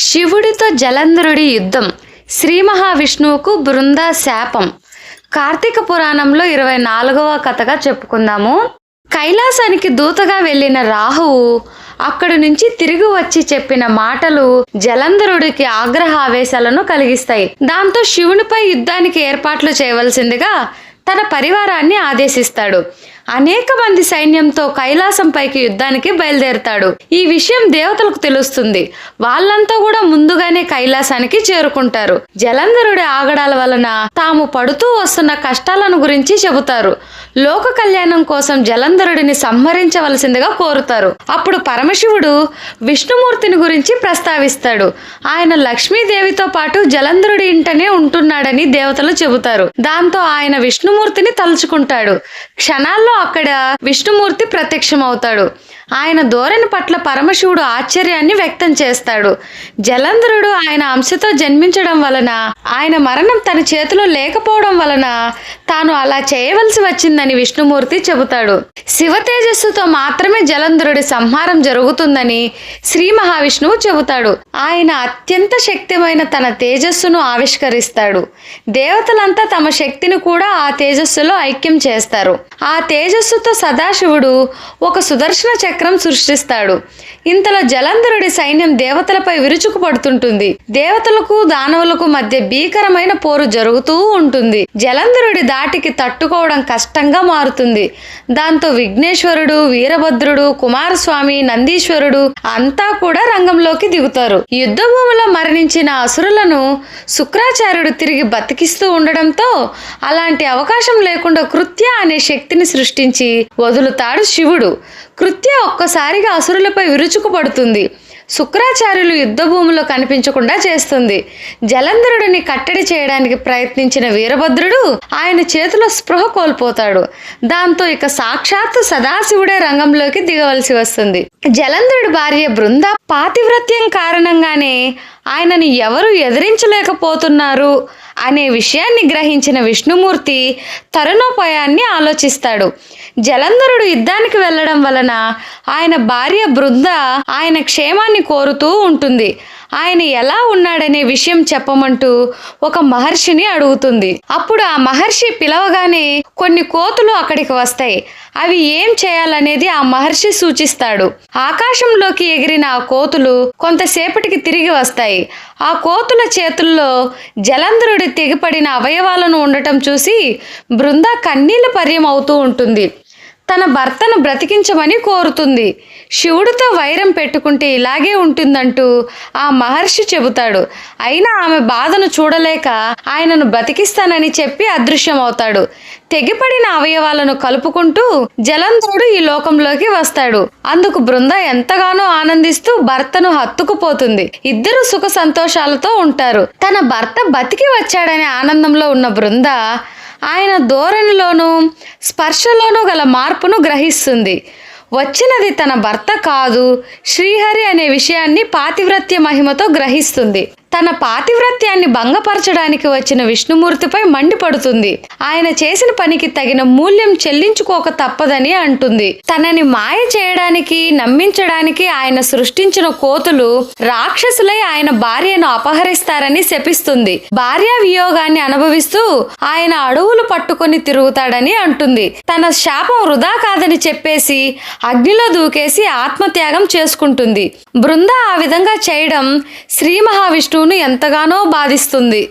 శివుడితో జలంధరుడి యుద్ధం, శ్రీ మహావిష్ణువుకు బృంద శాపం. కార్తీక పురాణంలో 24వ కథగా చెప్పుకుందాము. కైలాసానికి దూతగా వెళ్ళిన రాహువు అక్కడి నుంచి తిరిగి వచ్చి చెప్పిన మాటలు జలంధరుడికి ఆగ్రహావేశాలను కలిగిస్తాయి. దాంతో శివునిపై యుద్ధానికి ఏర్పాట్లు చేయవలసిందిగా తన పరివారాన్ని ఆదేశిస్తాడు. అనేక మంది సైన్యంతో కైలాసంపైకి యుద్ధానికి బయలుదేరుతాడు. ఈ విషయం దేవతలకు తెలుస్తుంది. వాళ్ళంతా కూడా ముందుగానే కైలాసానికి చేరుకుంటారు. జలంధరుడి ఆగడాల వలన తాము పడుతూ వస్తున్న కష్టాలను గురించి చెబుతారు. లోక కళ్యాణం కోసం జలంధరుడిని సంహరించవలసిందిగా కోరుతారు. అప్పుడు పరమశివుడు విష్ణుమూర్తిని గురించి ప్రస్తావిస్తాడు. ఆయన లక్ష్మీదేవితో పాటు జలంధరుడి ఇంటనే ఉంటున్నాడని దేవతలు చెబుతారు. దాంతో ఆయన విష్ణుమూర్తిని తలుచుకుంటాడు. క్షణాల్లో అక్కడ విష్ణుమూర్తి ప్రత్యక్షమవుతాడు. ఆయన ధోరణి పట్ల పరమశివుడు ఆశ్చర్యాన్ని వ్యక్తం చేస్తాడు. జలంధరుడు ఆయన అంశతో జన్మించడం వలన, ఆయన మరణం తన చేతిలో లేకపోవడం వలన తాను అలా చేయవలసి వచ్చిందని విష్ణుమూర్తి చెబుతాడు. శివ తేజస్సుతో మాత్రమే జలంధరుడి సంహారం జరుగుతుందని శ్రీ మహావిష్ణువు చెబుతాడు. ఆయన అత్యంత శక్తిమైన తన తేజస్సును ఆవిష్కరిస్తాడు. దేవతలంతా తమ శక్తిని కూడా ఆ తేజస్సులో ఐక్యం చేస్తారు. ఆ తేజస్సుతో సదాశివుడు ఒక సుదర్శన చక్రం సృష్టిస్తాడు. ఇంతలో జలంధరుడి సైన్యం దేవతలపై విరుచుకు పడుతుంటుంది. దేవతలకు దానవులకు మధ్య భీకరమైన పోరు జరుగుతూ ఉంటుంది. జలంధరుడి దాటికి తట్టుకోవడం కష్టంగా మారుతుంది. దాంతో విఘ్నేశ్వరుడు, వీరభద్రుడు, కుమారస్వామి, నందీశ్వరుడు అంతా కూడా రంగంలోకి దిగుతారు. యుద్ధ భూమిలో మరణించిన అసురులను శుక్రాచార్యుడు తిరిగి బతికిస్తూ ఉండడంతో అలాంటి అవకాశం లేకుండా కృత్య అనే శక్తిని సృష్టించి వదులుతాడు శివుడు. కృత్య ఒక్కసారిగా అసురులపై విరుచుకు పడుతుంది. శుక్రాచార్యులు యుద్ధ భూమిలో కనిపించకుండా చేస్తుంది. జలంధరుడిని కట్టడి చేయడానికి ప్రయత్నించిన వీరభద్రుడు ఆయన చేతిలో స్పృహ కోల్పోతాడు. దాంతో ఇక సాక్షాత్తు సదాశివుడే రంగంలోకి దిగవలసి వస్తుంది. జలంధరుడి భార్య బృంద పాతివ్రత్యం కారణంగానే ఆయనని ఎవరు ఎదిరించలేకపోతున్నారు అనే విషయాన్ని గ్రహించిన విష్ణుమూర్తి తరుణోపాయాన్ని ఆలోచిస్తాడు. జలంధరుడు యుద్ధానికి వెళ్ళడం వలన ఆయన భార్య బృంద ఆయన క్షేమాన్ని కోరుతూ ఉంటుంది. ఆయన ఎలా ఉన్నాడనే విషయం చెప్పమంటూ ఒక మహర్షిని అడుగుతుంది. అప్పుడు ఆ మహర్షి పిలవగానే కొన్ని కోతులు అక్కడికి వస్తాయి. అవి ఏం చేయాలనేది ఆ మహర్షి సూచిస్తాడు. ఆకాశంలోకి ఎగిరిన ఆ కోతులు కొంతసేపటికి తిరిగి వస్తాయి. ఆ కోతుల చేతుల్లో జలంధరుడి తెగిపడిన అవయవాలను ఉండటం చూసి బృంద కన్నీళ్ల పర్యం అవుతూ ఉంటుంది. తన భర్తను బ్రతికించమని కోరుతుంది. శివుడితో వైరం పెట్టుకుంటే ఇలాగే ఉంటుందంటూ ఆ మహర్షి చెబుతాడు. అయినా ఆమె బాధను చూడలేక ఆయనను బ్రతికిస్తానని చెప్పి అదృశ్యమవుతాడు. తెగిపడిన అవయవాలను కలుపుకుంటూ జలంధరుడు ఈ లోకంలోకి వస్తాడు. అందుకు బృంద ఎంతగానో ఆనందిస్తూ భర్తను హత్తుకుపోతుంది. ఇద్దరు సుఖ సంతోషాలతో ఉంటారు. తన భర్త బతికి వచ్చాడనే ఆనందంలో ఉన్న బృంద ఆయన ధోరణిలోనూ స్పర్శలోనూ గల మార్పును గ్రహిస్తుంది. వచ్చినది తన భర్త కాదు, శ్రీహరి అనే విషయాన్ని పాతివ్రత్య మహిమతో గ్రహిస్తుంది. తన పాతివ్రత్యాన్ని భంగపరచడానికి వచ్చిన విష్ణుమూర్తిపై మండిపడుతుంది. ఆయన చేసిన పనికి తగిన మూల్యం చెల్లించుకోక తప్పదని అంటుంది. తనని మాయ చేయడానికి, నమ్మించడానికి ఆయన సృష్టించిన కోతులు రాక్షసులై ఆయన భార్యను అపహరిస్తారని శపిస్తుంది. భార్యా వియోగాన్ని అనుభవిస్తూ ఆయన అడవులు పట్టుకొని తిరుగుతాడని అంటుంది. తన శాపం వృధా కాదని చెప్పేసి అగ్నిలో దూకేసి ఆత్మత్యాగం చేసుకుంటుంది. బృంద ఆ విధంగా చేయడం శ్రీ మహావిష్ణువును ఎంతగానో బాధిస్తుంది.